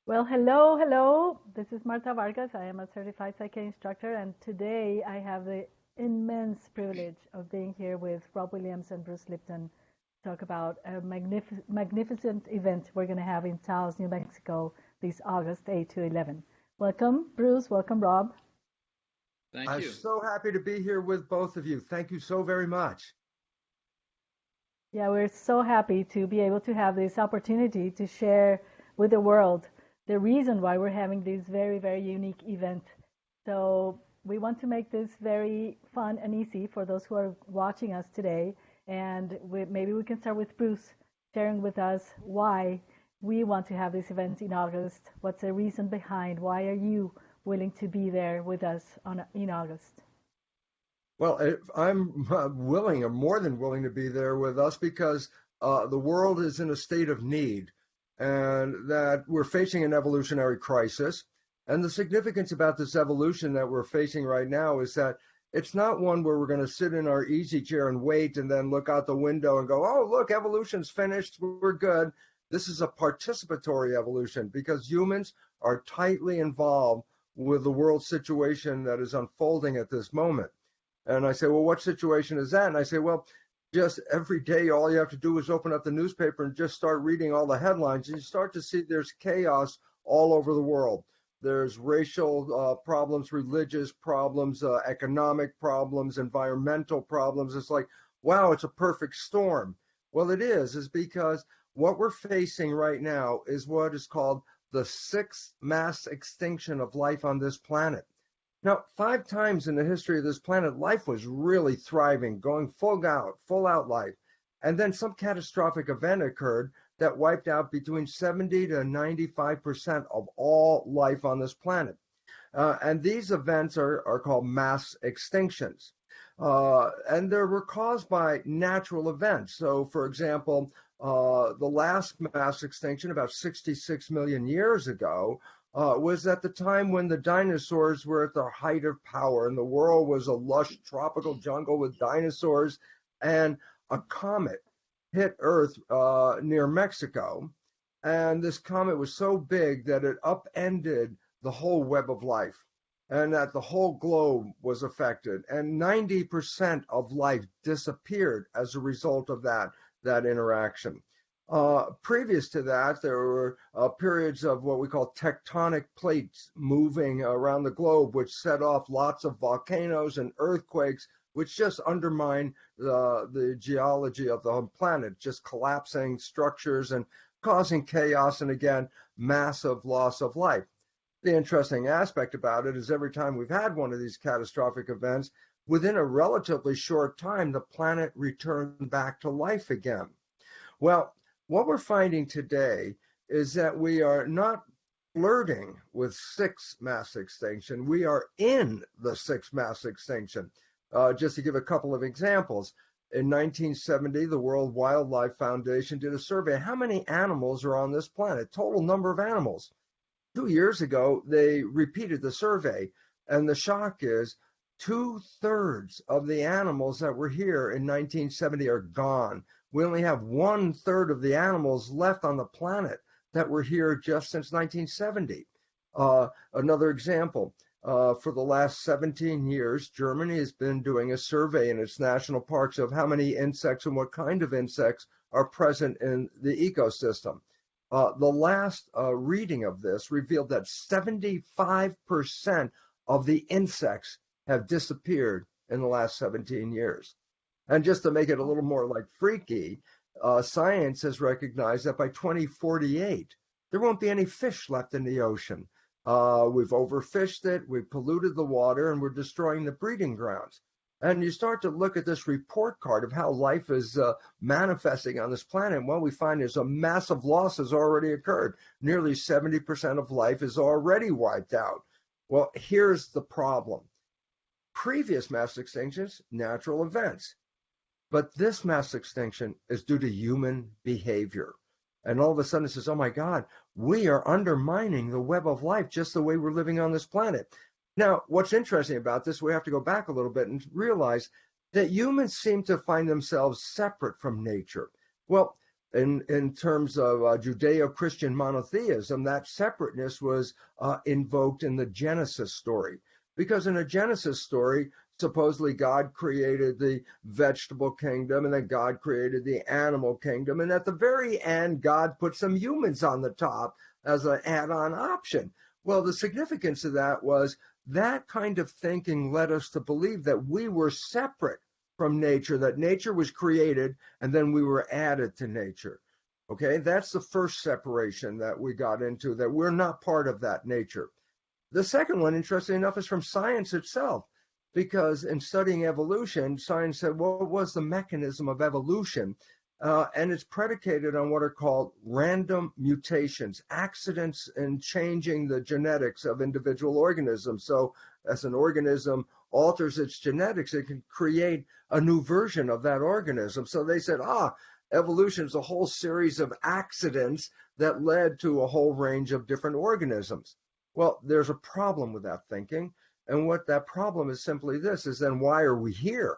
Well, hello, hello. This is Marta Vargas. I am a certified PSYCH-K instructor, and today I have the immense privilege of being here with Rob Williams and Bruce Lipton to talk about a magnificent event we're going to have in Taos, New Mexico, this August 8 to 11. Welcome, Bruce. Welcome, Rob. Thank I'm you. so happy to be here with both of you. Thank you so very much. Yeah, we're so happy to be able to have this opportunity to share with the world the reason why we're having this very, very unique event. So we want to make this very fun and easy for those who are watching us today. And maybe we can start with Bruce sharing with us why we want to have this event in August. What's the reason behind? Why are you willing to be there with us in August? Well, I'm willing, or more than willing to be there with us because the world is in a state of need and that we're facing an evolutionary crisis. And the significance about this evolution that we're facing right now is that it's not one where we're going to sit in our easy chair and wait and then look out the window and go, oh, look, evolution's finished, we're good. This is a participatory evolution because humans are tightly involved with the world situation that is unfolding at this moment. And I say, well, what situation is that? And I say, well, just every day, all you have to do is open up the newspaper and just start reading all the headlines. And you start to see there's chaos all over the world. There's racial problems, religious problems, economic problems, environmental problems. It's like, wow, it's a perfect storm. Well, it is because what we're facing right now is what is called the sixth mass extinction of life on this planet. Now, 5 times in the history of this planet, life was really thriving, going full out life. And then some catastrophic event occurred that wiped out between 70 to 95% of all life on this planet. And these events are called mass extinctions. And they were caused by natural events. So, for example, the last mass extinction, about 66 million years ago, was at the time when the dinosaurs were at their height of power and the world was a lush tropical jungle with dinosaurs, and a comet hit Earth near Mexico. And this comet was so big that it upended the whole web of life and that the whole globe was affected. And 90% of life disappeared as a result of that interaction. Previous to that, there were periods of what we call tectonic plates moving around the globe, which set off lots of volcanoes and earthquakes, which just undermine the geology of the planet, just collapsing structures and causing chaos and, again, massive loss of life. The interesting aspect about it is every time we've had one of these catastrophic events, within a relatively short time, the planet returned back to life again. Well, what we're finding today is that we are not flirting with sixth mass extinction. We are in the sixth mass extinction. Just to give a couple of examples, in 1970, the World Wildlife Foundation did a survey. How many animals are on this planet? Total number of animals. 2 years ago, they repeated the survey, and the shock is 2/3 of the animals that were here in 1970 are gone. We only have 1/3 of the animals left on the planet that were here just since 1970. Another example, for the last 17 years, Germany has been doing a survey in its national parks of how many insects and what kind of insects are present in the ecosystem. The last reading of this revealed that 75% of the insects have disappeared in the last 17 years. And just to make it a little more like freaky, science has recognized that by 2048, there won't be any fish left in the ocean. We've overfished it, we've polluted the water, and we're destroying the breeding grounds. And you start to look at this report card of how life is manifesting on this planet. What we find is a massive loss has already occurred. Nearly 70% of life is already wiped out. Well, here's the problem. Previous mass extinctions, natural events. But this mass extinction is due to human behavior. And all of a sudden it says, oh my God, we are undermining the web of life just the way we're living on this planet. Now, what's interesting about this, we have to go back a little bit and realize that humans seem to find themselves separate from nature. Well, in terms of Judeo-Christian monotheism, that separateness was invoked in the Genesis story. Because in a Genesis story, supposedly God created the vegetable kingdom, and then God created the animal kingdom, and at the very end, God put some humans on the top as an add-on option. Well, the significance of that was that kind of thinking led us to believe that we were separate from nature, that nature was created and then we were added to nature. Okay, that's the first separation that we got into, that we're not part of that nature. The second one, interestingly enough, is from science itself, because in studying evolution, science said, well, what was the mechanism of evolution? And it's predicated on what are called random mutations, accidents in changing the genetics of individual organisms. So as an organism alters its genetics, it can create a new version of that organism. So they said, evolution is a whole series of accidents that led to a whole range of different organisms. Well, there's a problem with that thinking. And what that problem is simply this, is then why are we here?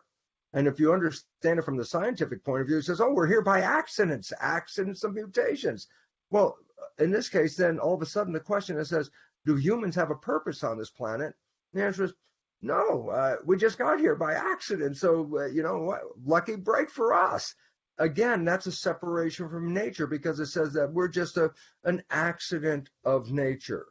And if you understand it from the scientific point of view, it says, we're here by accidents of mutations. Well, in this case, then all of a sudden the question is, says, do humans have a purpose on this planet? The answer is no, we just got here by accident. So, lucky break for us. Again, that's a separation from nature, because it says that we're just an accident of nature.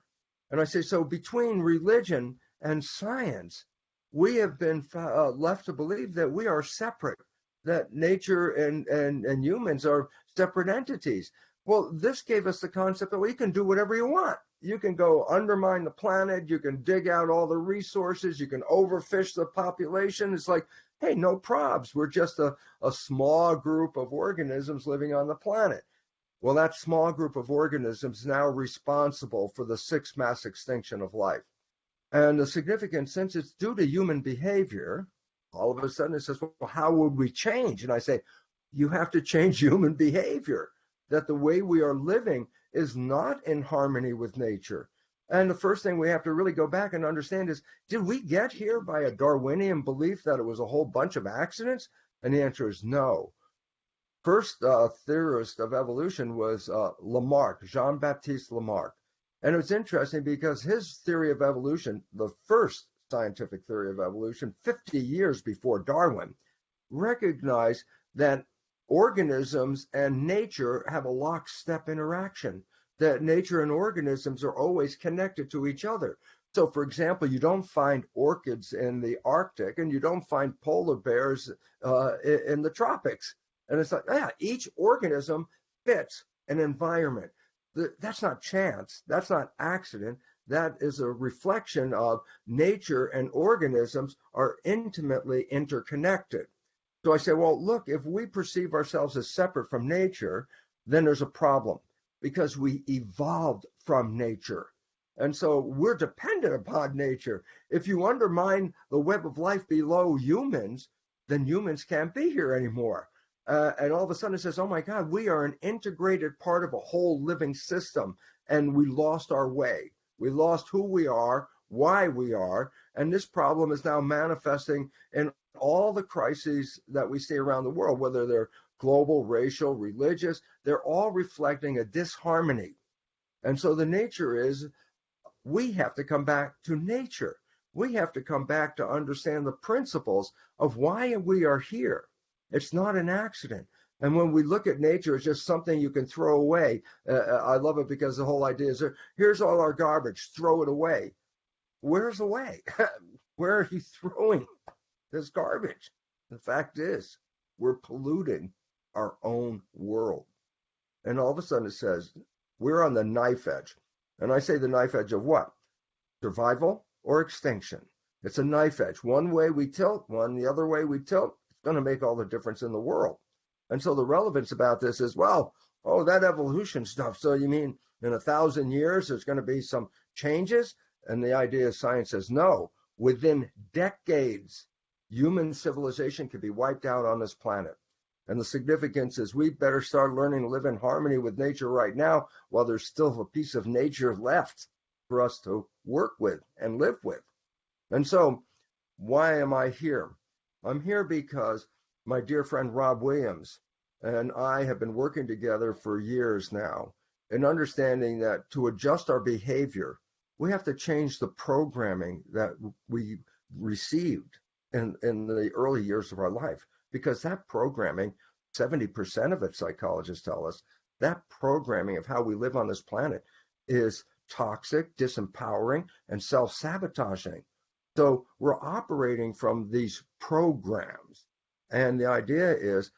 And I say, so between religion and science, we have been left to believe that we are separate, that nature and humans are separate entities. Well, this gave us the concept that we can do whatever you want. You can go undermine the planet, you can dig out all the resources, you can overfish the population. It's like, hey, no probs. We're just a small group of organisms living on the planet. Well, that small group of organisms is now responsible for the sixth mass extinction of life. And the significance, since it's due to human behavior, all of a sudden it says, well, how would we change? And I say, you have to change human behavior, that the way we are living is not in harmony with nature. And the first thing we have to really go back and understand is, did we get here by a Darwinian belief that it was a whole bunch of accidents? And the answer is no. First theorist of evolution was Lamarck, Jean-Baptiste Lamarck. And it was interesting because his theory of evolution, the first scientific theory of evolution, 50 years before Darwin, recognized that organisms and nature have a lockstep interaction, that nature and organisms are always connected to each other. So, for example, you don't find orchids in the Arctic and you don't find polar bears in the tropics. And it's like, each organism fits an environment. That's not chance. That's not accident. That is a reflection of nature, and organisms are intimately interconnected. So I say, well, look, if we perceive ourselves as separate from nature, then there's a problem, because we evolved from nature. And so we're dependent upon nature. If you undermine the web of life below humans, then humans can't be here anymore. And all of a sudden it says, oh my God, we are an integrated part of a whole living system, and we lost our way. We lost who we are, why we are, and this problem is now manifesting in all the crises that we see around the world, whether they're global, racial, religious, they're all reflecting a disharmony. And so the nature is, we have to come back to nature. We have to come back to understand the principles of why we are here. It's not an accident. And when we look at nature, it's just something you can throw away. I love it because the whole idea is, here's all our garbage, throw it away. Where's away? Where are you throwing this garbage? The fact is, we're polluting our own world. And all of a sudden it says, we're on the knife edge. And I say the knife edge of what? Survival or extinction. It's a knife edge. One way we tilt, the other way we tilt. Going to make all the difference in the world. And so the relevance about this is, that evolution stuff. So you mean in 1,000 years there's going to be some changes? And the idea of science says no. Within decades, human civilization could be wiped out on this planet. And the significance is we better start learning to live in harmony with nature right now, while there's still a piece of nature left for us to work with and live with. And so why am I here? I'm here because my dear friend Rob Williams and I have been working together for years now in understanding that to adjust our behavior, we have to change the programming that we received in the early years of our life. Because that programming, 70% of it, psychologists tell us, that programming of how we live on this planet is toxic, disempowering, and self sabotaging. So we're operating from these programs. And the idea is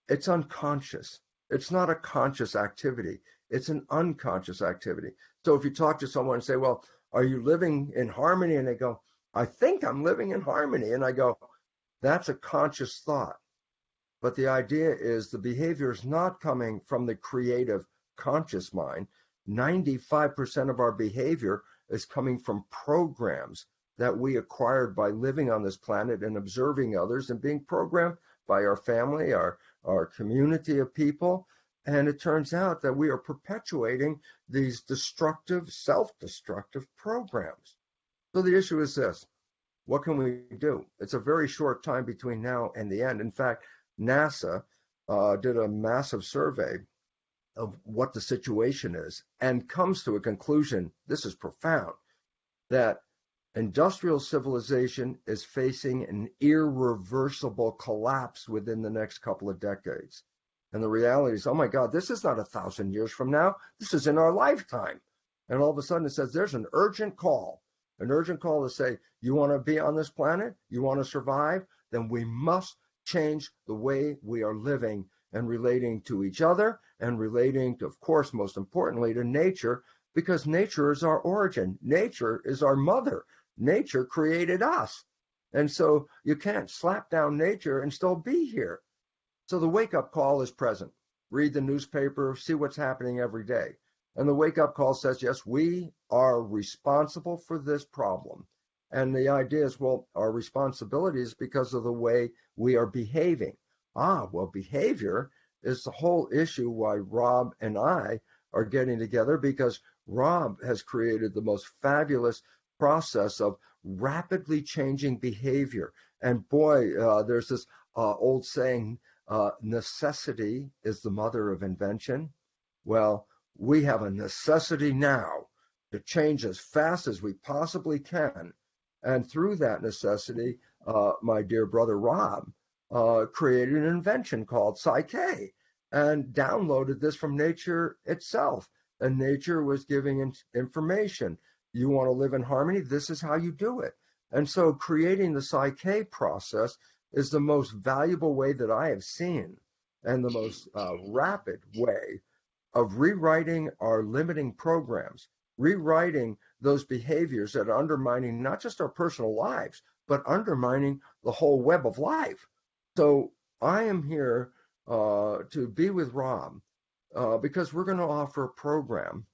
it's unconscious. It's not a conscious activity. It's an unconscious activity. So if you talk to someone and say, well, are you living in harmony? And they go, I think I'm living in harmony. And I go, that's a conscious thought. But the idea is the behavior is not coming from the creative conscious mind. 95% of our behavior is coming from programs that we acquired by living on this planet and observing others and being programmed by our family, our community of people. And it turns out that we are perpetuating these destructive, self-destructive programs. So the issue is this: what can we do? It's a very short time between now and the end. In fact, NASA did a massive survey of what the situation is and comes to a conclusion, this is profound, that industrial civilization is facing an irreversible collapse within the next couple of decades. And the reality is, oh my God, this is not 1,000 years from now. This is in our lifetime. And all of a sudden it says there's an urgent call to say, you want to be on this planet? You want to survive? Then we must change the way we are living and relating to each other and relating to, of course, most importantly, to nature, because nature is our origin. Nature is our mother. Nature created us. And so you can't slap down nature and still be here. So the wake-up call is present. Read the newspaper, see what's happening every day. And the wake-up call says, yes, we are responsible for this problem. And the idea is, well, our responsibility is because of the way we are behaving. Well, behavior is the whole issue why Rob and I are getting together, because Rob has created the most fabulous process of rapidly changing behavior. And boy, there's this old saying, necessity is the mother of invention. Well, we have a necessity now to change as fast as we possibly can. And through that necessity, my dear brother Rob created an invention called PSYCH-K and downloaded this from nature itself. And nature was giving information. You want to live in harmony? This is how you do it. And so creating the PSYCH-K process is the most valuable way that I have seen, and the most rapid way of rewriting our limiting programs, rewriting those behaviors that are undermining not just our personal lives, but undermining the whole web of life. So I am here to be with Rob because we're going to offer a program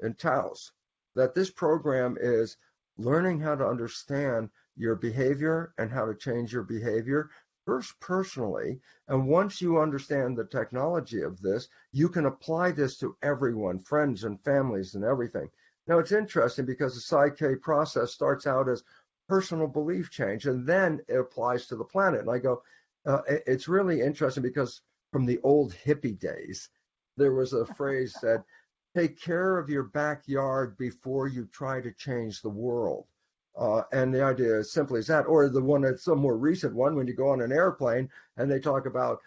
in Taos. That this program is learning how to understand your behavior and how to change your behavior first personally. And once you understand the technology of this, you can apply this to everyone, friends and families and everything. Now, it's interesting because the PSYCH-K process starts out as personal belief change, and then it applies to the planet. And I go, it's really interesting because from the old hippie days, there was a phrase that take care of your backyard before you try to change the world. And the idea is simply as that, or the one that's a more recent one, when you go on an airplane and they talk about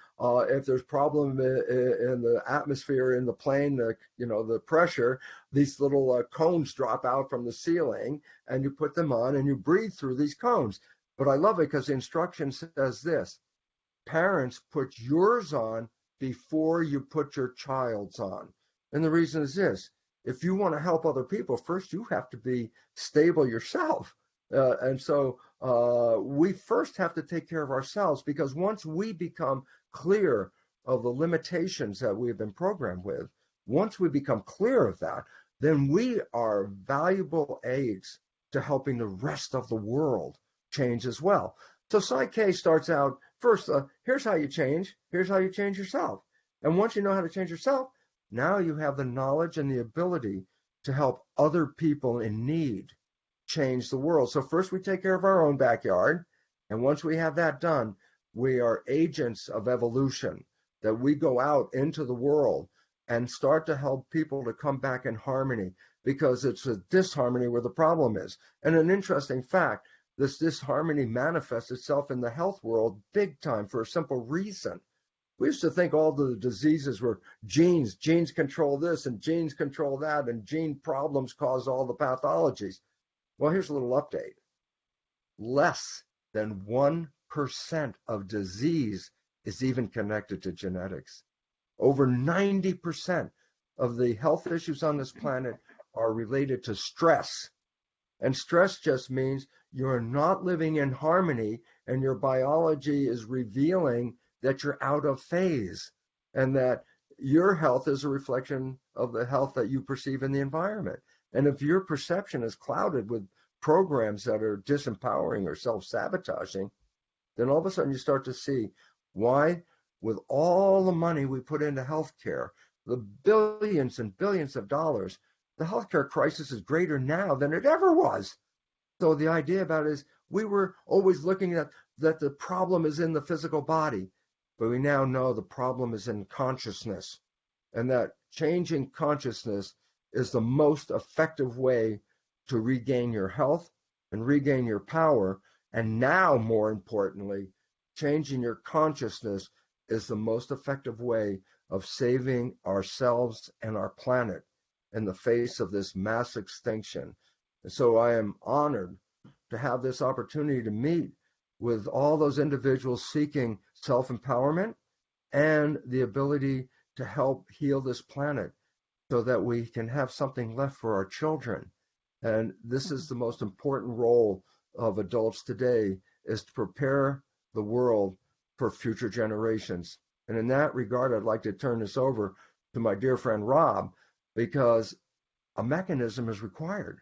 if there's problem in the atmosphere in the plane, the pressure, these little cones drop out from the ceiling and you put them on and you breathe through these cones. But I love it because the instruction says this: parents, put yours on before you put your child's on. And the reason is this: if you want to help other people, first you have to be stable yourself. And so we first have to take care of ourselves, because once we become clear of the limitations that we have been programmed with, once we become clear of that, then we are valuable aids to helping the rest of the world change as well. So PSYCH-K starts out first, here's how you change. Here's how you change yourself. And once you know how to change yourself, now you have the knowledge and the ability to help other people in need change the world. So first we take care of our own backyard. And once we have that done, we are agents of evolution that we go out into the world and start to help people to come back in harmony, because it's a disharmony where the problem is. And an interesting fact, this disharmony manifests itself in the health world big time for a simple reason. We used to think all the diseases were genes. Genes control this and genes control that, and gene problems cause all the pathologies. Well, here's a little update. Less than 1% of disease is even connected to genetics. Over 90% of the health issues on this planet are related to stress. And stress just means you're not living in harmony, and your biology is revealing that you're out of phase, and that your health is a reflection of the health that you perceive in the environment. And if your perception is clouded with programs that are disempowering or self-sabotaging, then all of a sudden you start to see why, with all the money we put into healthcare, the billions and billions of dollars, the healthcare crisis is greater now than it ever was. So the idea about it is we were always looking at that the problem is in the physical body, but we now know the problem is in consciousness, and that changing consciousness is the most effective way to regain your health and regain your power. And now, more importantly, changing your consciousness is the most effective way of saving ourselves and our planet in the face of this mass extinction. And so I am honored to have this opportunity to meet with all those individuals seeking self-empowerment and the ability to help heal this planet so that we can have something left for our children. And this is the most important role of adults today, is to prepare the world for future generations. And in that regard, I'd like to turn this over to my dear friend Rob, because a mechanism is required.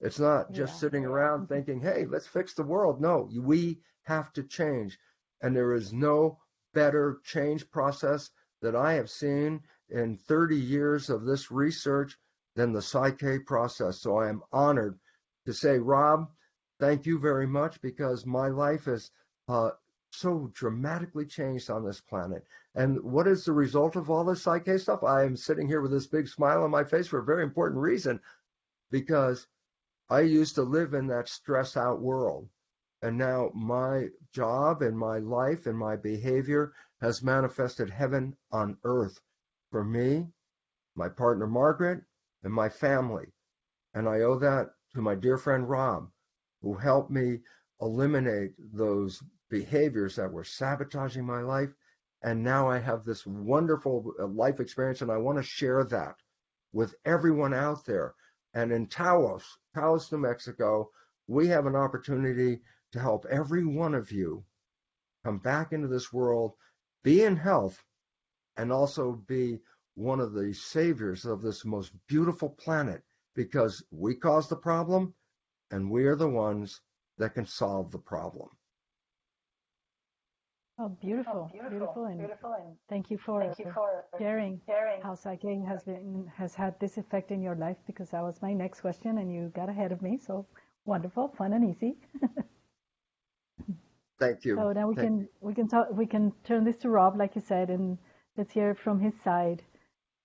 It's not just sitting around thinking, hey, let's fix the world. No, we have to change. And there is no better change process that I have seen in 30 years of this research than the PSYCH-K process. So I am honored to say, Rob, thank you very much, because my life is so dramatically changed on this planet. And what is the result of all this PSYCH-K stuff? I am sitting here with this big smile on my face for a very important reason, because I used to live in that stress out world. And now my job and my life and my behavior has manifested heaven on earth for me, my partner Margaret, and my family. And I owe that to my dear friend Rob, who helped me eliminate those behaviors that were sabotaging my life. And now I have this wonderful life experience, and I want to share that with everyone out there. And in Taos, New Mexico, we have an opportunity to help every one of you come back into this world, be in health, and also be one of the saviors of this most beautiful planet, because we caused the problem and we are the ones that can solve the problem. Oh, beautiful, beautiful, and thank you for sharing how PSYCH-K has had this effect in your life, because that was my next question, and you got ahead of me. So wonderful, fun, and easy. Thank you. So now we can turn this to Rob, like you said, and let's hear from his side.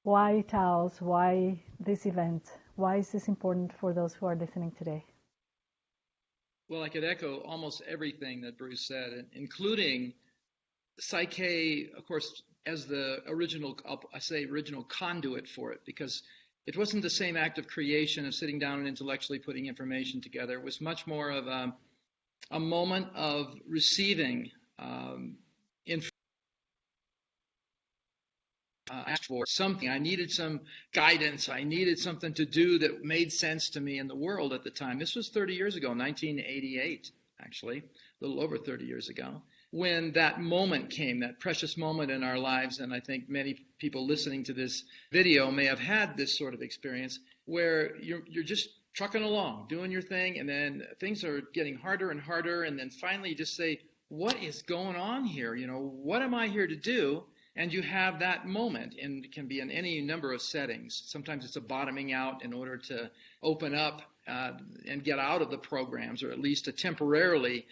Why Taos? Why this event? Why is this important for those who are listening today? Well, I could echo almost everything that Bruce said, including PSYCH-K, of course, as the original conduit for it, because it wasn't the same act of creation of sitting down and intellectually putting information together. It was much more of a moment of receiving information. Asked for something. I needed some guidance. I needed something to do that made sense to me in the world at the time. This was 30 years ago, 1988, actually, a little over 30 years ago, when that moment came, that precious moment in our lives. And I think many people listening to this video may have had this sort of experience where you're just trucking along, doing your thing, and then things are getting harder and harder. And then finally you just say, what is going on here? What am I here to do? And you have that moment, and it can be in any number of settings. Sometimes it's a bottoming out in order to open up and get out of the programs, or at least to temporarily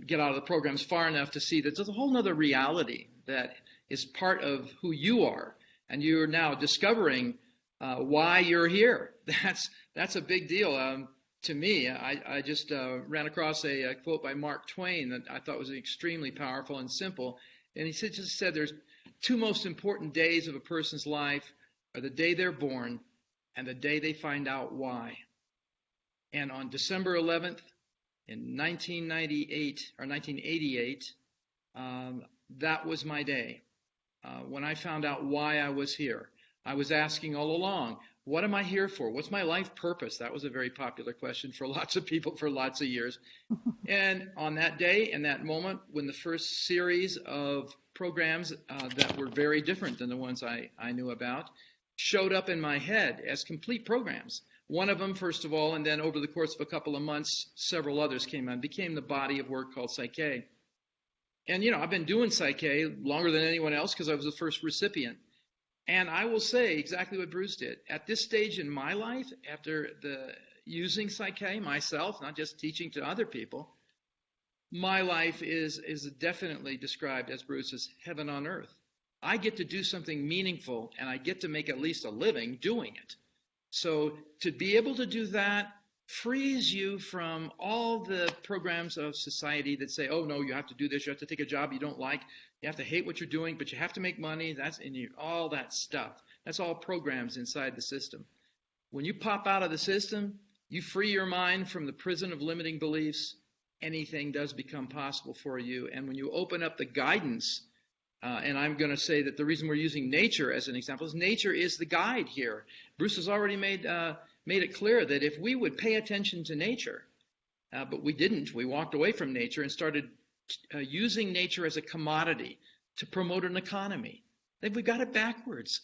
get out of the programs far enough to see that there's a whole other reality that is part of who you are, and you're now discovering why you're here. That's a big deal. To me, I just ran across a quote by Mark Twain that I thought was extremely powerful and simple. And he just said there's two most important days of a person's life are the day they're born and the day they find out why. And on December 11th in 1988, that was my day when I found out why I was here. I was asking all along, what am I here for? What's my life purpose? That was a very popular question for lots of people for lots of years. And on that day and that moment, when the first series of programs that were very different than the ones I knew about showed up in my head as complete programs. One of them, first of all, and then over the course of a couple of months, several others came on, became the body of work called PSYCH-K. And, I've been doing PSYCH-K longer than anyone else because I was the first recipient. And I will say exactly what Bruce did. At this stage in my life, after using PSYCH-K myself, not just teaching to other people, my life is definitely described as Bruce's heaven on earth. I get to do something meaningful, and I get to make at least a living doing it. So to be able to do that frees you from all the programs of society that say, oh, no, you have to do this, you have to take a job you don't like, you have to hate what you're doing, but you have to make money. That's in you, all that stuff. That's all programs inside the system. When you pop out of the system, you free your mind from the prison of limiting beliefs, anything does become possible for you. And when you open up the guidance, and I'm going to say that the reason we're using nature as an example is nature is the guide here. Bruce has already made it clear that if we would pay attention to nature, but we didn't, we walked away from nature and started using nature as a commodity to promote an economy. Then we got it backwards.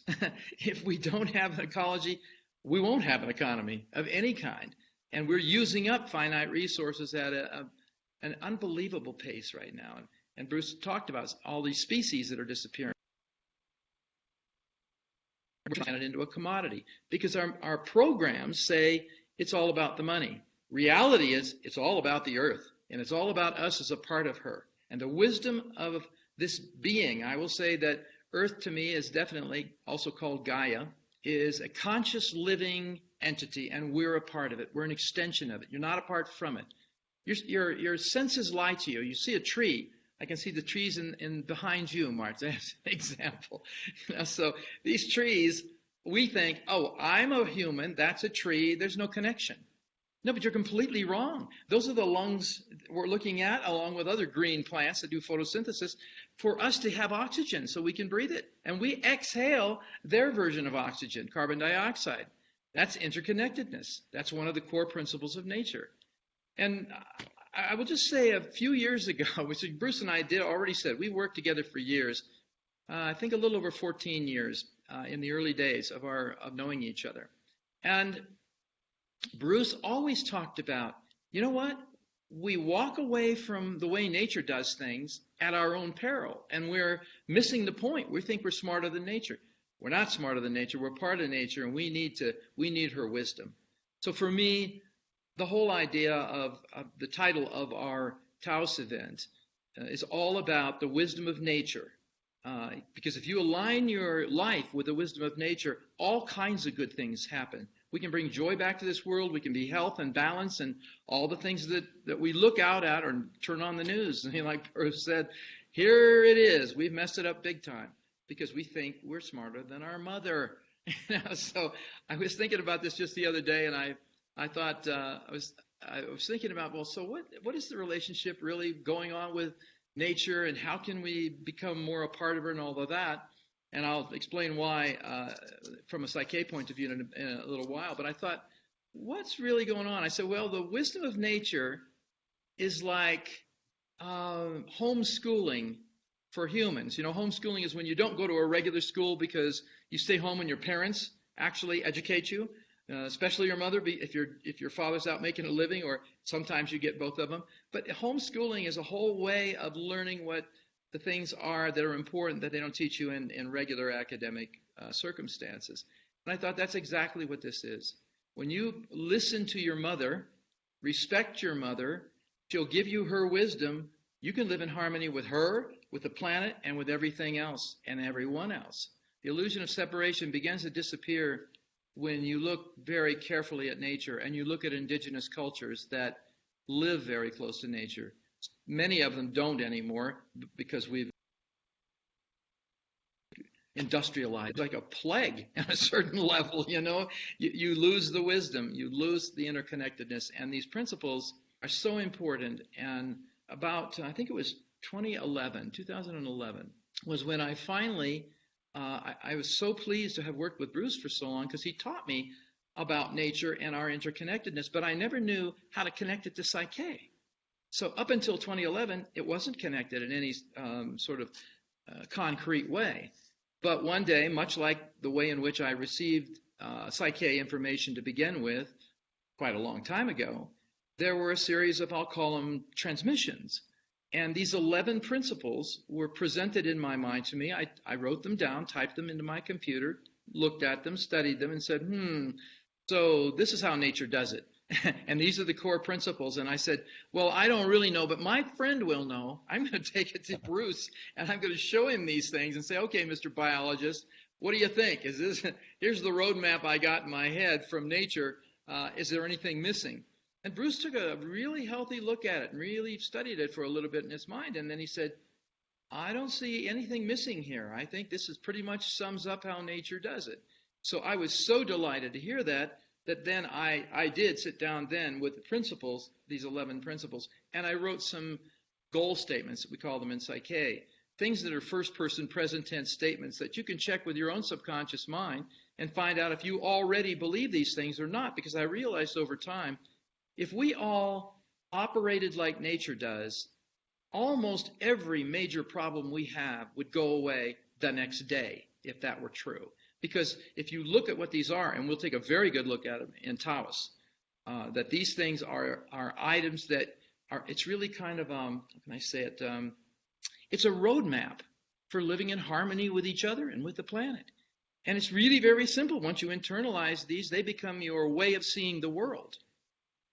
If we don't have an ecology, we won't have an economy of any kind. And we're using up finite resources at an unbelievable pace right now. And Bruce talked about all these species that are disappearing. We're turning it into a commodity because our programs say it's all about the money. Reality is it's all about the earth, and it's all about us as a part of her. And the wisdom of this being, I will say that earth to me is definitely also called Gaia, is a conscious living entity, and we're a part of it. We're an extension of it. You're not apart from it. Your senses lie to you. You see a tree. I can see the trees in behind you, Martha, as an example. So these trees, we think, oh, I'm a human, that's a tree, there's no connection. No, but you're completely wrong. Those are the lungs we're looking at, along with other green plants that do photosynthesis, for us to have oxygen so we can breathe it. And we exhale their version of oxygen, carbon dioxide. That's interconnectedness. That's one of the core principles of nature. And I will just say a few years ago, which Bruce and I already said, we worked together for years, I think a little over 14 years in the early days of knowing each other. And Bruce always talked about, you know what? We walk away from the way nature does things at our own peril, and we're missing the point. We think we're smarter than nature. We're not smarter than nature. We're part of nature, and we need her wisdom. So for me, the whole idea of the title of our Taos event is all about the wisdom of nature. Because if you align your life with the wisdom of nature, all kinds of good things happen. We can bring joy back to this world. We can be health and balance and all the things that we look out at or turn on the news. And like Bruce said, here it is. We've messed it up big time because we think we're smarter than our mother. So I was thinking about this just the other day, and I thought I was thinking about, well, so what is the relationship really going on with nature, and how can we become more a part of her and all of that? And I'll explain why from a PSYCH-K point of view in a little while. But I thought, what's really going on? I said, well, the wisdom of nature is like homeschooling for humans. Homeschooling is when you don't go to a regular school because you stay home and your parents actually educate you. Especially your mother, if your father's out making a living, or sometimes you get both of them. But homeschooling is a whole way of learning what the things are that are important that they don't teach you in regular academic circumstances. And I thought that's exactly what this is. When you listen to your mother, respect your mother, she'll give you her wisdom, you can live in harmony with her, with the planet, and with everything else and everyone else. The illusion of separation begins to disappear when you look very carefully at nature and you look at indigenous cultures that live very close to nature. Many of them don't anymore because we've industrialized like a plague at a certain level, you lose the wisdom, you lose the interconnectedness, and these principles are so important. And about, I think it was 2011, was when I finally, I was so pleased to have worked with Bruce for so long because he taught me about nature and our interconnectedness, but I never knew how to connect it to PSYCH-K. So up until 2011, it wasn't connected in any sort of concrete way. But one day, much like the way in which I received PSYCH-K information to begin with, quite a long time ago, there were a series of, I'll call them, transmissions. And these 11 principles were presented in my mind to me. I wrote them down, typed them into my computer, looked at them, studied them, and said, so this is how nature does it. And these are the core principles. And I said, well, I don't really know, but my friend will know. I'm going to take it to Bruce, and I'm going to show him these things and say, okay, Mr. Biologist, what do you think? Here's the roadmap I got in my head from nature. Is there anything missing? And Bruce took a really healthy look at it and really studied it for a little bit in his mind. And then he said, I don't see anything missing here. I think this is pretty much sums up how nature does it. So I was so delighted to hear that then I did sit down then with the principles, these 11 principles, and I wrote some goal statements, we call them in PSYCH-K, things that are first-person present tense statements that you can check with your own subconscious mind and find out if you already believe these things or not, because I realized over time, if we all operated like nature does, almost every major problem we have would go away the next day, if that were true. Because if you look at what these are, and we'll take a very good look at them in Taoist, that these things are items that are, it's really kind of, how can I say it, it's a roadmap for living in harmony with each other and with the planet. And it's really very simple. Once you internalize these, they become your way of seeing the world.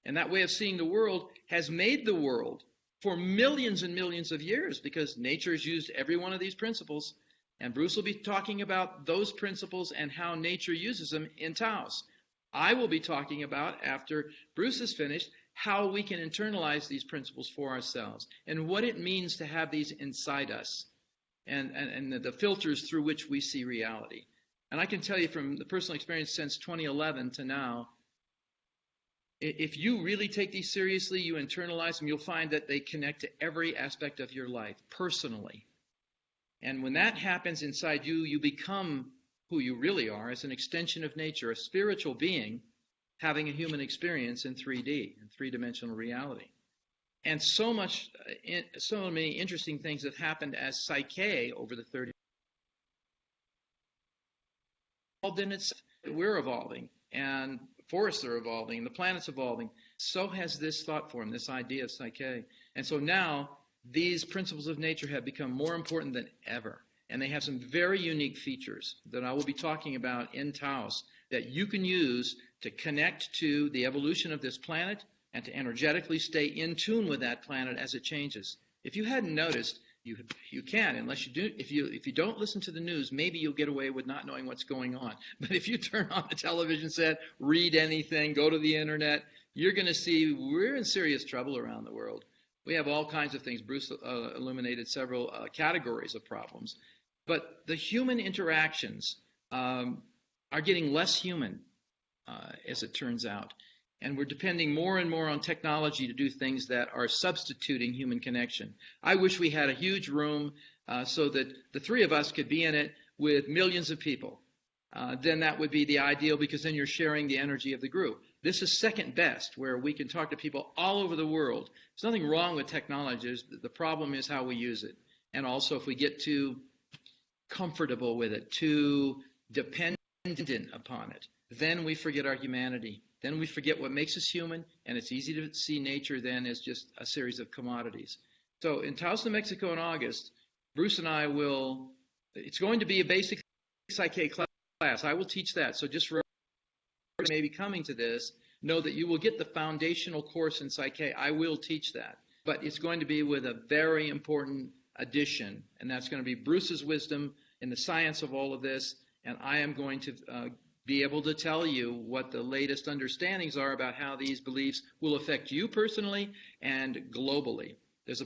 And that way of seeing the world has made the world for millions and millions of years, because nature has used every one of these principles. And Bruce will be talking about those principles and how nature uses them in Taos. I will be talking about, after Bruce is finished, how we can internalize these principles for ourselves and what it means to have these inside us and the filters through which we see reality. And I can tell you from the personal experience since 2011 to now, if you really take these seriously, you internalize them, you'll find that they connect to every aspect of your life personally. And when that happens inside you, you become who you really are as an extension of nature, a spiritual being having a human experience in 3D, in three-dimensional reality. And so many interesting things have happened as PSYCH-K over the 30 years. We're evolving, and forests are evolving, and the planet's evolving. So has this thought form, this idea of PSYCH-K. And so now, these principles of nature have become more important than ever, and they have some very unique features that I will be talking about in Taos that you can use to connect to the evolution of this planet and to energetically stay in tune with that planet as it changes. If you hadn't noticed, you can, unless you do. If you don't listen to the news, maybe you'll get away with not knowing what's going on. But if you turn on the television set, read anything, go to the internet, you're going to see we're in serious trouble around the world. We have all kinds of things. Bruce illuminated several categories of problems. But the human interactions are getting less human, as it turns out. And we're depending more and more on technology to do things that are substituting human connection. I wish we had a huge room so that the three of us could be in it with millions of people. Then that would be the ideal, because then you're sharing the energy of the group. This is second best, where we can talk to people all over the world. There's nothing wrong with technology. The problem is how we use it. And also, if we get too comfortable with it, too dependent upon it, then we forget our humanity. Then we forget what makes us human, and it's easy to see nature then as just a series of commodities. So in Taos, New Mexico in August, Bruce and I it's going to be a basic PSYCH-K class. I will teach that. So just for maybe coming to this, know that you will get the foundational course in PSYCH-K. I will teach that. but it's going to be with a very important addition, and that's going to be Bruce's wisdom in the science of all of this, and I am going to be able to tell you what the latest understandings are about how these beliefs will affect you personally and globally. There's a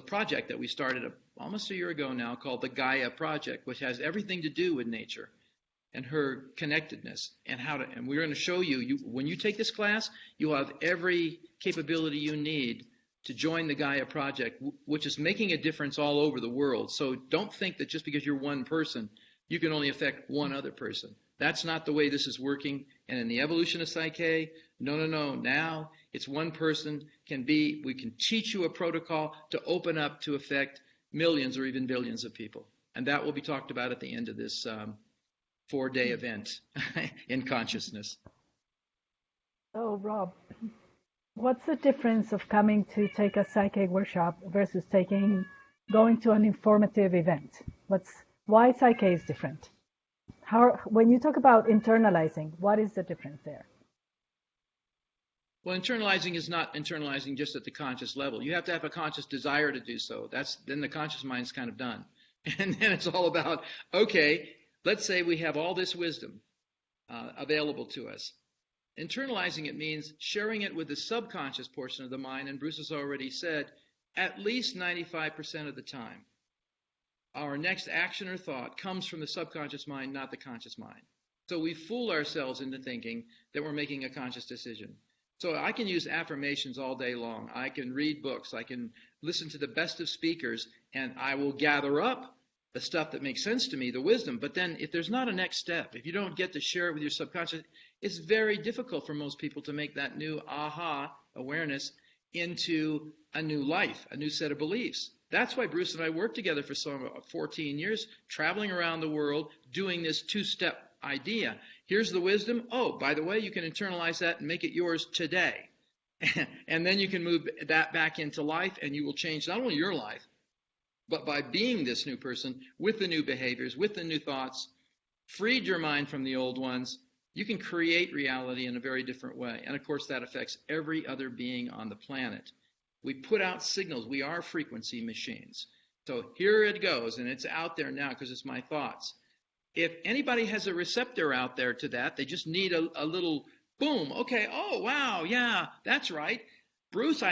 project that we started almost a year ago now called the Gaia Project, which has everything to do with nature and her connectedness, and we're going to show you when you take this class, you'll have every capability you need to join the Gaia Project, which is making a difference all over the world. So don't think that just because you're one person, you can only affect one other person. That's not the way this is working. And in the evolution of PSYCH-K, no. Now it's one person we can teach you a protocol to open up to affect millions or even billions of people. And that will be talked about at the end of this 4-day event in consciousness. Oh, Rob, what's the difference of coming to take a PSYCH-K workshop versus going to an informative event? Why PSYCH-K is different? When you talk about internalizing, what is the difference there? Well, internalizing is not internalizing just at the conscious level. You have to have a conscious desire to do so. Then the conscious mind's kind of done. And then it's all about, okay, let's say we have all this wisdom available to us. Internalizing it means sharing it with the subconscious portion of the mind, and Bruce has already said, at least 95% of the time, our next action or thought comes from the subconscious mind, not the conscious mind. So we fool ourselves into thinking that we're making a conscious decision. So I can use affirmations all day long. I can read books. I can listen to the best of speakers, and I will gather up the stuff that makes sense to me, the wisdom. But then if there's not a next step, if you don't get to share it with your subconscious, it's very difficult for most people to make that new aha awareness into a new life, a new set of beliefs. That's why Bruce and I worked together for 14 years, traveling around the world, doing this two-step idea. Here's the wisdom. Oh, by the way, you can internalize that and make it yours today. And then you can move that back into life, and you will change not only your life, but by being this new person with the new behaviors, with the new thoughts, freed your mind from the old ones, you can create reality in a very different way. And of course, that affects every other being on the planet. We put out signals. We are frequency machines. So here it goes, and it's out there now because it's my thoughts. If anybody has a receptor out there to that, they just need a little boom. Okay, oh, wow, yeah, that's right. Bruce,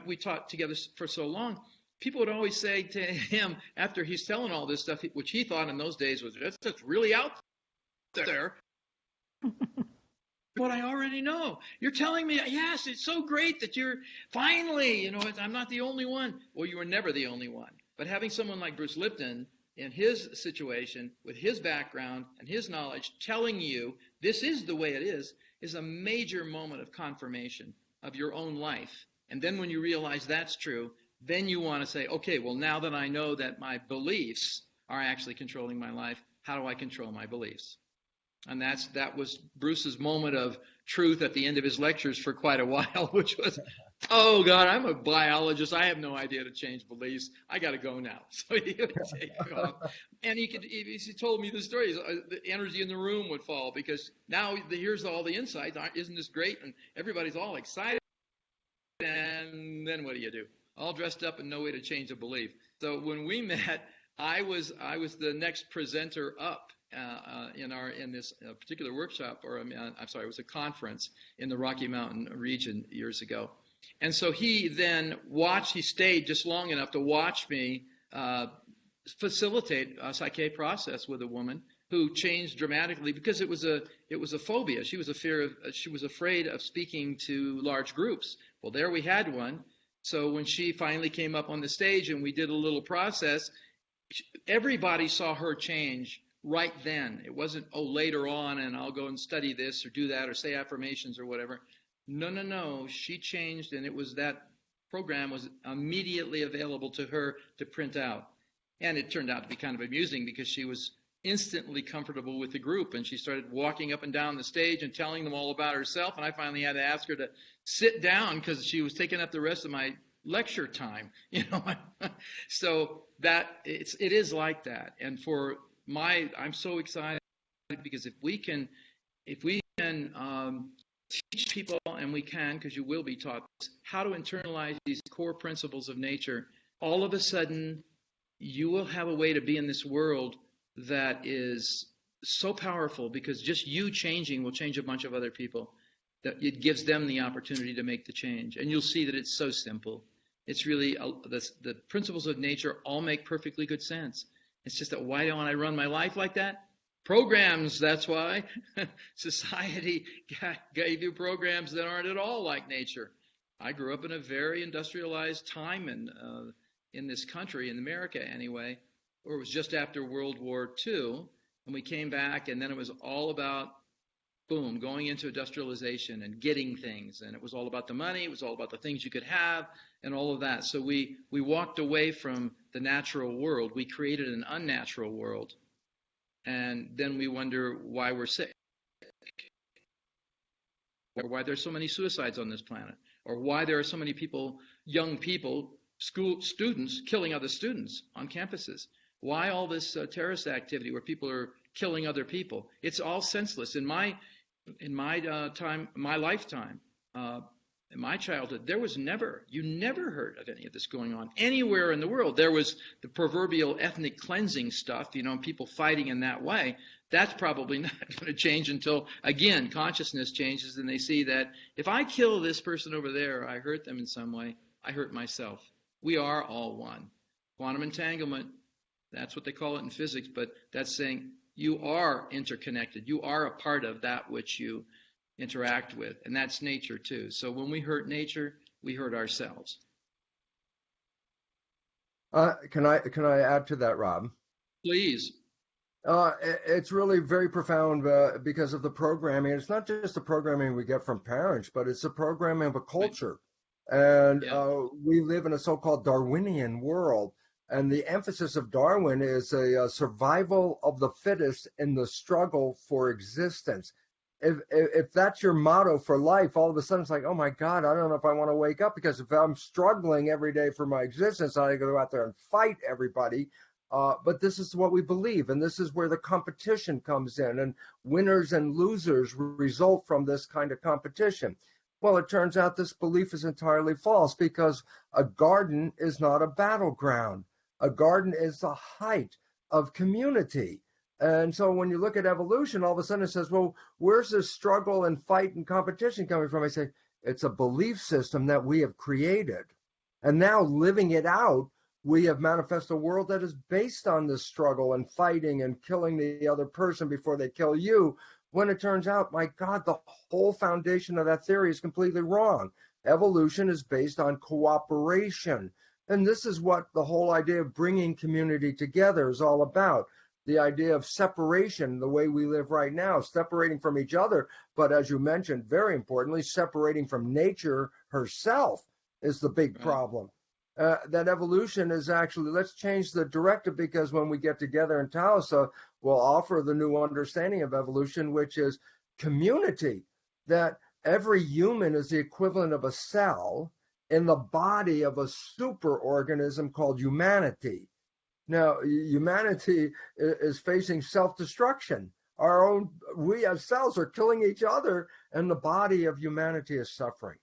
we taught together for so long. People would always say to him after he's telling all this stuff, which he thought in those days was, that's really out there. What I already know. You're telling me, yes, it's so great that you're finally, I'm not the only one. Well, you were never the only one. But having someone like Bruce Lipton in his situation, with his background and his knowledge, telling you this is the way it is a major moment of confirmation of your own life. And then when you realize that's true, then you want to say, okay, well, now that I know that my beliefs are actually controlling my life, how do I control my beliefs? And that was Bruce's moment of truth at the end of his lectures for quite a while, which was, oh, God, I'm a biologist. I have no idea to change beliefs. I got to go now. So he would take off. And he told me the stories. The energy in the room would fall because now here's all the insights. Isn't this great? And everybody's all excited. And then what do? All dressed up and no way to change a belief. So when we met, I was the next presenter up in this particular workshop, it was a conference in the Rocky Mountain region years ago. And so he then he stayed just long enough to watch me facilitate a PSYCH-K process with a woman who changed dramatically because it was a phobia. She was afraid of speaking to large groups. Well, there we had one. So when she finally came up on the stage and we did a little process, everybody saw her change right then. It wasn't, later on and I'll go and study this or do that or say affirmations or whatever. No. She changed, and that program was immediately available to her to print out. And it turned out to be kind of amusing because she was instantly comfortable with the group, and she started walking up and down the stage and telling them all about herself, and I finally had to ask her to sit down because she was taking up the rest of my lecture time. So it is like that. And I'm so excited because if we can teach people, and we can, because you will be taught this, how to internalize these core principles of nature, all of a sudden you will have a way to be in this world that is so powerful, because just you changing will change a bunch of other people, that it gives them the opportunity to make the change. And you'll see that it's so simple. It's really, the principles of nature all make perfectly good sense. It's just that, why don't I run my life like that? Programs, that's why. Society gave you programs that aren't at all like nature. I grew up in a very industrialized time in this country, in America anyway, or it was just after World War II, and we came back, and then it was all about, boom, going into industrialization and getting things, and it was all about the money, it was all about the things you could have, and all of that. So we walked away from the natural world. We created an unnatural world, and then we wonder why we're sick, or why there's so many suicides on this planet, or why there are so many people, young people, school students, killing other students on campuses. Why all this terrorist activity where people are killing other people? It's all senseless. In my time, my lifetime, in my childhood, you never heard of any of this going on anywhere in the world. There was the proverbial ethnic cleansing stuff, people fighting in that way. That's probably not going to change until, again, consciousness changes and they see that if I kill this person over there, I hurt them in some way, I hurt myself. We are all one. Quantum entanglement, that's what they call it in physics, but that's saying you are interconnected. You are a part of that which you interact with, and that's nature too. So when we hurt nature, we hurt ourselves. Can I add to that, Rob? Please. It's really very profound because of the programming. It's not just the programming we get from parents, but it's the programming of a culture. And we live in a so-called Darwinian world. And the emphasis of Darwin is a survival of the fittest in the struggle for existence. If that's your motto for life, all of a sudden it's like, oh my God, I don't know if I want to wake up, because if I'm struggling every day for my existence, I go out there and fight everybody. But this is what we believe, and this is where the competition comes in, and winners and losers result from this kind of competition. Well, it turns out this belief is entirely false, because a garden is not a battleground. A garden is the height of community. And so when you look at evolution, all of a sudden it says, well, where's this struggle and fight and competition coming from? I say, it's a belief system that we have created. And now living it out, we have manifested a world that is based on this struggle and fighting and killing the other person before they kill you, when it turns out, my God, the whole foundation of that theory is completely wrong. Evolution is based on cooperation. And this is what the whole idea of bringing community together is all about. The idea of separation, the way we live right now, separating from each other, but as you mentioned, very importantly, separating from nature herself is the big problem. That evolution is actually, let's change the directive, because when we get together in Taos, we'll offer the new understanding of evolution, which is community, that every human is the equivalent of a cell in the body of a superorganism called humanity. Now, humanity is facing self-destruction. We as cells are killing each other, and the body of humanity is suffering.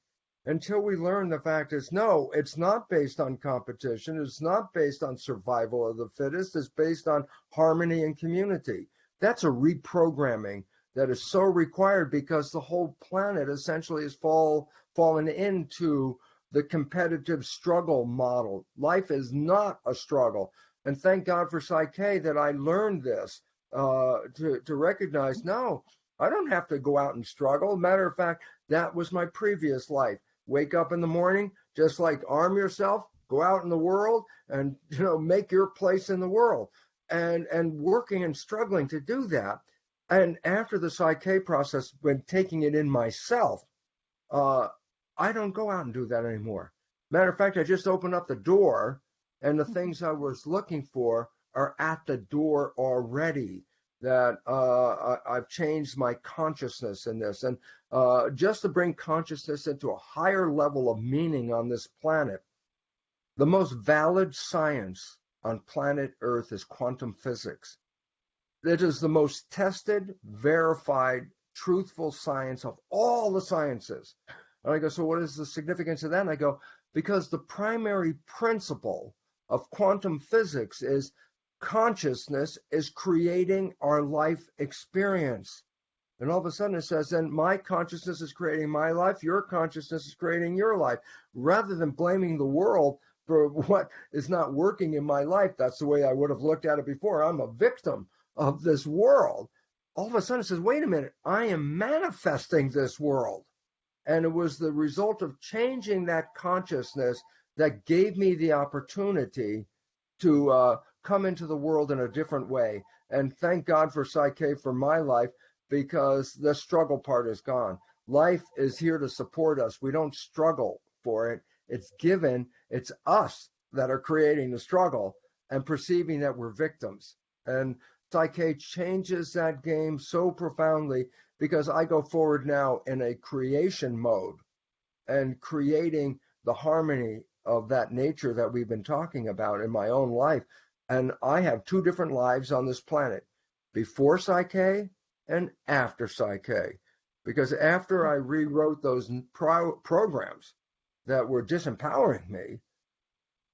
Until we learn the fact is, no, it's not based on competition. It's not based on survival of the fittest. It's based on harmony and community. That's a reprogramming that is so required, because the whole planet essentially has fallen into the competitive struggle model. Life is not a struggle. And thank God for PSYCH-K that I learned this, to recognize, no, I don't have to go out and struggle. Matter of fact, that was my previous life. Wake up in the morning, just like arm yourself, go out in the world and, make your place in the world, and working and struggling to do that. And after the PSYCH-K process, when taking it in myself, I don't go out and do that anymore. Matter of fact, I just open up the door, and the things I was looking for are at the door already. That I've changed my consciousness in this. And just to bring consciousness into a higher level of meaning on this planet, the most valid science on planet Earth is quantum physics. It is the most tested, verified truthful science of all the sciences. And I go, so what is the significance of that? And I go, because the primary principle of quantum physics is consciousness is creating our life experience. And all of a sudden it says, then my consciousness is creating my life, your consciousness is creating your life. Rather than blaming the world for what is not working in my life, that's the way I would have looked at it before. I'm a victim of this world. All of a sudden it says, wait a minute, I am manifesting this world. And it was the result of changing that consciousness that gave me the opportunity to come into the world in a different way. And thank God for PSYCH-K for my life, because the struggle part is gone. Life is here to support us. We don't struggle for it. It's given. It's us that are creating the struggle and perceiving that we're victims. And PSYCH-K changes that game so profoundly, because I go forward now in a creation mode and creating the harmony of that nature that we've been talking about in my own life. And I have two different lives on this planet, before PSYCH-K and after PSYCH-K. Because after I rewrote those programs that were disempowering me,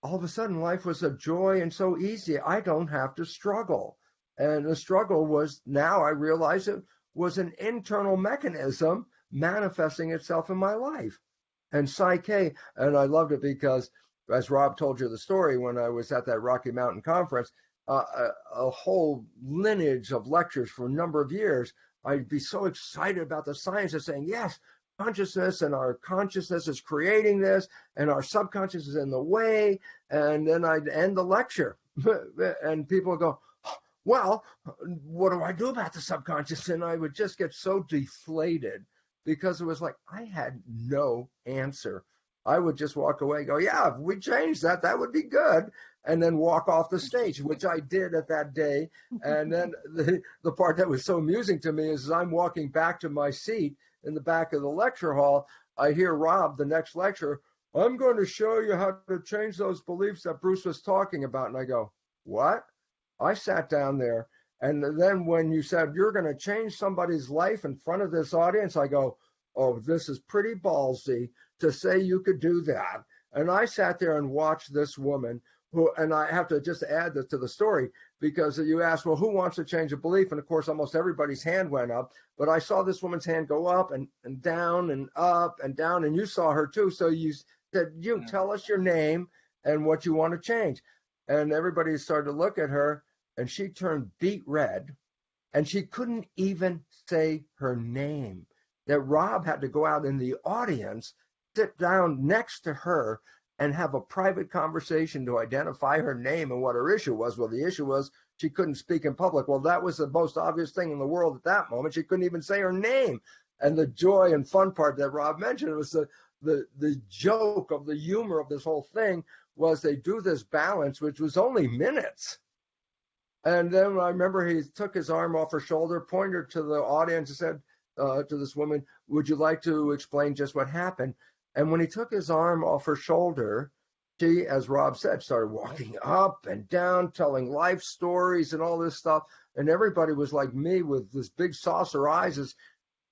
all of a sudden life was a joy and so easy. I don't have to struggle. And the struggle was, now I realize it was an internal mechanism manifesting itself in my life. And PSYCH-K, and I loved it because, as Rob told you the story, when I was at that Rocky Mountain conference, a whole lineage of lectures for a number of years, I'd be so excited about the science of saying, yes, consciousness, and our consciousness is creating this, and our subconscious is in the way. And then I'd end the lecture and people would go, well, what do I do about the subconscious? And I would just get so deflated, because it was like I had no answer. I would just walk away, go, yeah, if we change that, that would be good, and then walk off the stage, which I did at that day. And then the part that was so amusing to me is, as I'm walking back to my seat in the back of the lecture hall, I hear Rob, the next lecturer, I'm going to show you how to change those beliefs that Bruce was talking about. And I go, what? I sat down there, and then when you said you're going to change somebody's life in front of this audience, I go, oh, this is pretty ballsy to say you could do that. And I sat there and watched this woman who, and I have to just add this to the story, because you asked, well, who wants to change a belief? And of course, almost everybody's hand went up, but I saw this woman's hand go up and down and up and down, and you saw her too. So you said, you tell us your name and what you want to change. And everybody started to look at her, and she turned beet red, and she couldn't even say her name. That Rob had to go out in the audience, sit down next to her, and have a private conversation to identify her name and what her issue was. Well, the issue was she couldn't speak in public. Well, that was the most obvious thing in the world at that moment. She couldn't even say her name. And the joy and fun part that Rob mentioned was the joke of the humor of this whole thing was they do this balance, which was only minutes. And then I remember he took his arm off her shoulder, pointed to the audience, and said to this woman, would you like to explain just what happened? And when he took his arm off her shoulder, she, as Rob said, started walking up and down, telling life stories and all this stuff. And everybody was like me with this big saucer eyes. As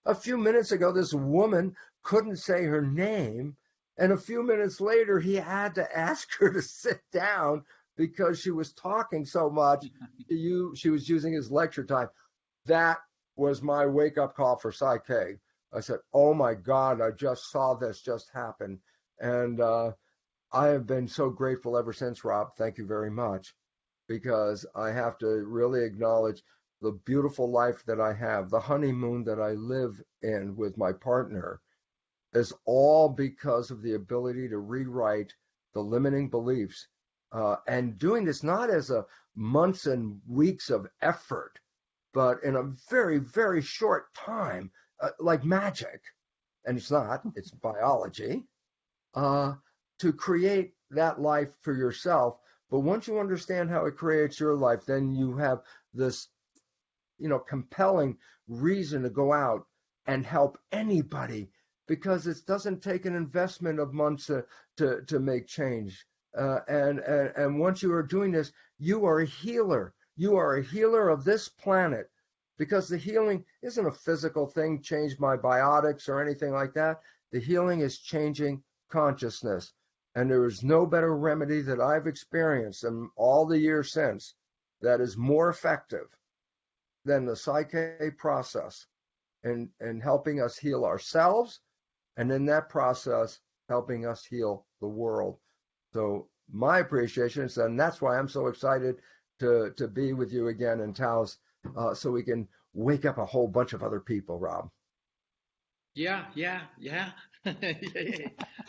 a few minutes ago, this woman couldn't say her name. And a few minutes later, he had to ask her to sit down because she was talking so much. She was using his lecture time. That was my wake-up call for PSYCH-K. I said, oh, my God, I just saw this just happen. And I have been so grateful ever since, Rob. Thank you very much, because I have to really acknowledge the beautiful life that I have, the honeymoon that I live in with my partner, is all because of the ability to rewrite the limiting beliefs. And doing this not as a months and weeks of effort, but in a very, very short time, like magic. And it's not, it's biology, to create that life for yourself. But once you understand how it creates your life, then you have this, compelling reason to go out and help anybody, because it doesn't take an investment of months to make change. And once you are doing this, you are a healer. You are a healer of this planet, because the healing isn't a physical thing, change my biotics or anything like that. The healing is changing consciousness. And there is no better remedy that I've experienced in all the years since that is more effective than the PSYCH-K process in helping us heal ourselves, and in that process, helping us heal the world. So my appreciation is, and that's why I'm so excited to be with you again in Taos, so we can wake up a whole bunch of other people, Rob. Yeah.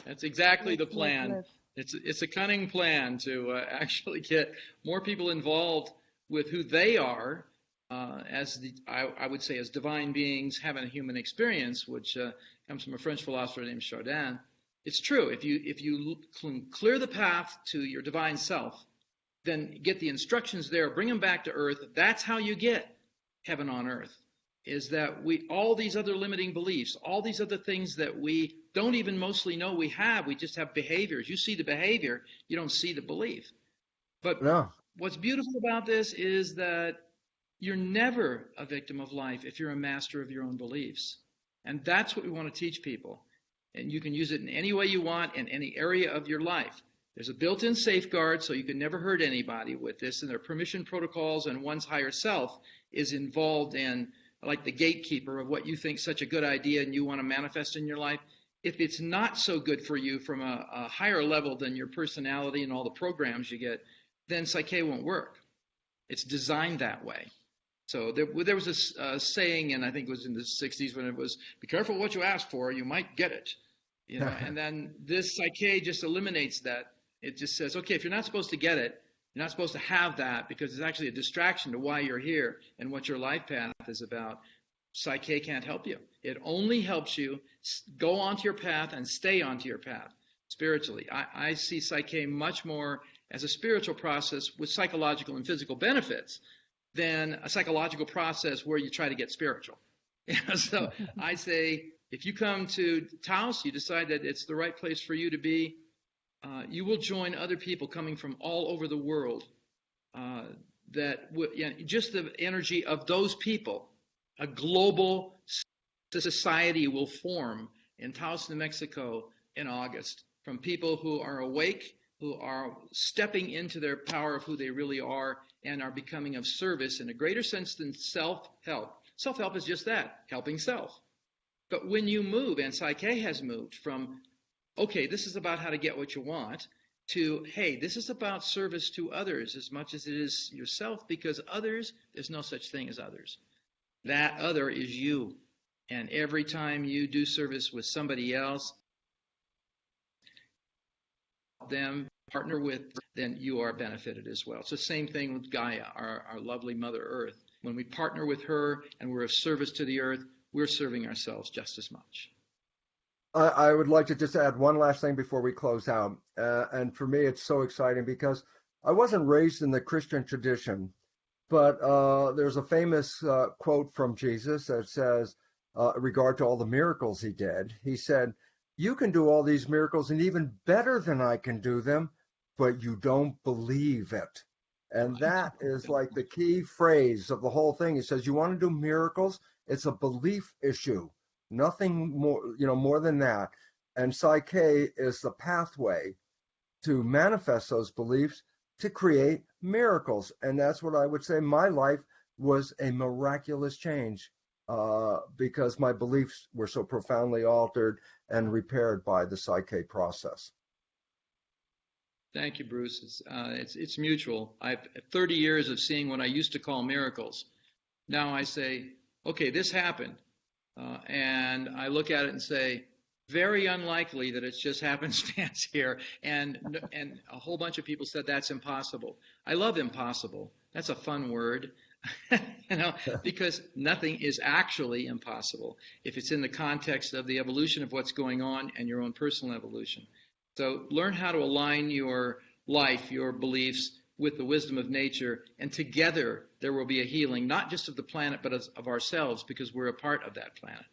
That's exactly the plan. Let's. It's a cunning plan to actually get more people involved with who they are, I would say, as divine beings having a human experience, which comes from a French philosopher named Chardin. It's true. If you clear the path to your divine self, then get the instructions there, bring them back to earth. That's how you get heaven on earth. Is that all these other limiting beliefs, all these other things that we don't even mostly know we have, we just have behaviors. You see the behavior, you don't see the belief. But No. what's beautiful about this is that you're never a victim of life if you're a master of your own beliefs. And that's what we want to teach people. And you can use it in any way you want in any area of your life. There's a built-in safeguard, so you can never hurt anybody with this. And there are permission protocols, and one's higher self is involved in, like the gatekeeper of what you think is such a good idea and you want to manifest in your life. If it's not so good for you from a higher level than your personality and all the programs you get, then PSYCH-K won't work. It's designed that way. So there was a saying, and I think it was in the 60s, when it was, be careful what you ask for, you might get it. And then this PSYCH-K just eliminates that. It just says, okay, if you're not supposed to get it, you're not supposed to have that, because it's actually a distraction to why you're here and what your life path is about. PSYCH-K can't help you. It only helps you go onto your path and stay onto your path spiritually. I see PSYCH-K much more as a spiritual process with psychological and physical benefits than a psychological process where you try to get spiritual. So I say, if you come to Taos, you decide that it's the right place for you to be, you will join other people coming from all over the world. Just the energy of those people, a global society will form in Taos, New Mexico in August, from people who are awake, who are stepping into their power of who they really are, and are becoming of service in a greater sense than self-help. Self-help is just that, helping self. But when you move, and PSYCH-K has moved from, okay, this is about how to get what you want, to, hey, this is about service to others as much as it is yourself, because others, there's no such thing as others. That other is you. And every time you do service with somebody else, them, partner with, then you are benefited as well. It's the same thing with Gaia, our lovely Mother Earth. When we partner with her and we're of service to the earth, we're serving ourselves just as much. I would like to just add one last thing before we close out. And for me, it's so exciting because I wasn't raised in the Christian tradition, but there's a famous quote from Jesus that says, in regard to all the miracles he did, he said, you can do all these miracles and even better than I can do them, but you don't believe it. And that is like the key phrase of the whole thing. He says, you want to do miracles? It's a belief issue. Nothing more, more than that. And PSYCH-K is the pathway to manifest those beliefs to create miracles. And that's what I would say. My life was a miraculous change because my beliefs were so profoundly altered and repaired by the PSYCH-K process. Thank you, Bruce. It's mutual. I've 30 years of seeing what I used to call miracles. Now I say, okay, this happened. And I look at it and say, very unlikely that it's just happenstance here. And a whole bunch of people said that's impossible. I love impossible. That's a fun word, because nothing is actually impossible if it's in the context of the evolution of what's going on and your own personal evolution. So learn how to align your life, your beliefs, with the wisdom of nature, and together there will be a healing, not just of the planet, but of ourselves, because we're a part of that planet.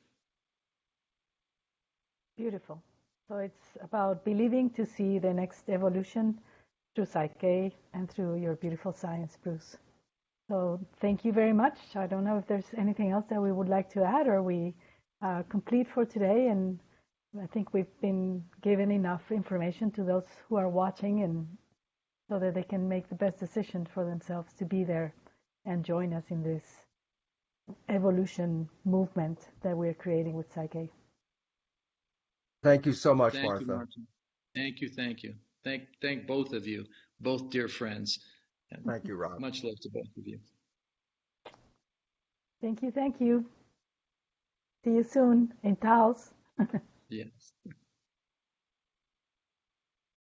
Beautiful. So it's about believing to see the next evolution through PSYCH-K and through your beautiful science, Bruce. So thank you very much. I don't know if there's anything else that we would like to add, or we complete for today. And I think we've been given enough information to those who are watching, and so that they can make the best decision for themselves to be there and join us in this evolution movement that we're creating with PSYCH-K. Thank you so much, Thank you, Martha. Martin. Thank you, thank you. Thank both of you, both dear friends. And Thank you, Rob. much love to both of you. Thank you, thank you. See you soon in Taos. Yes.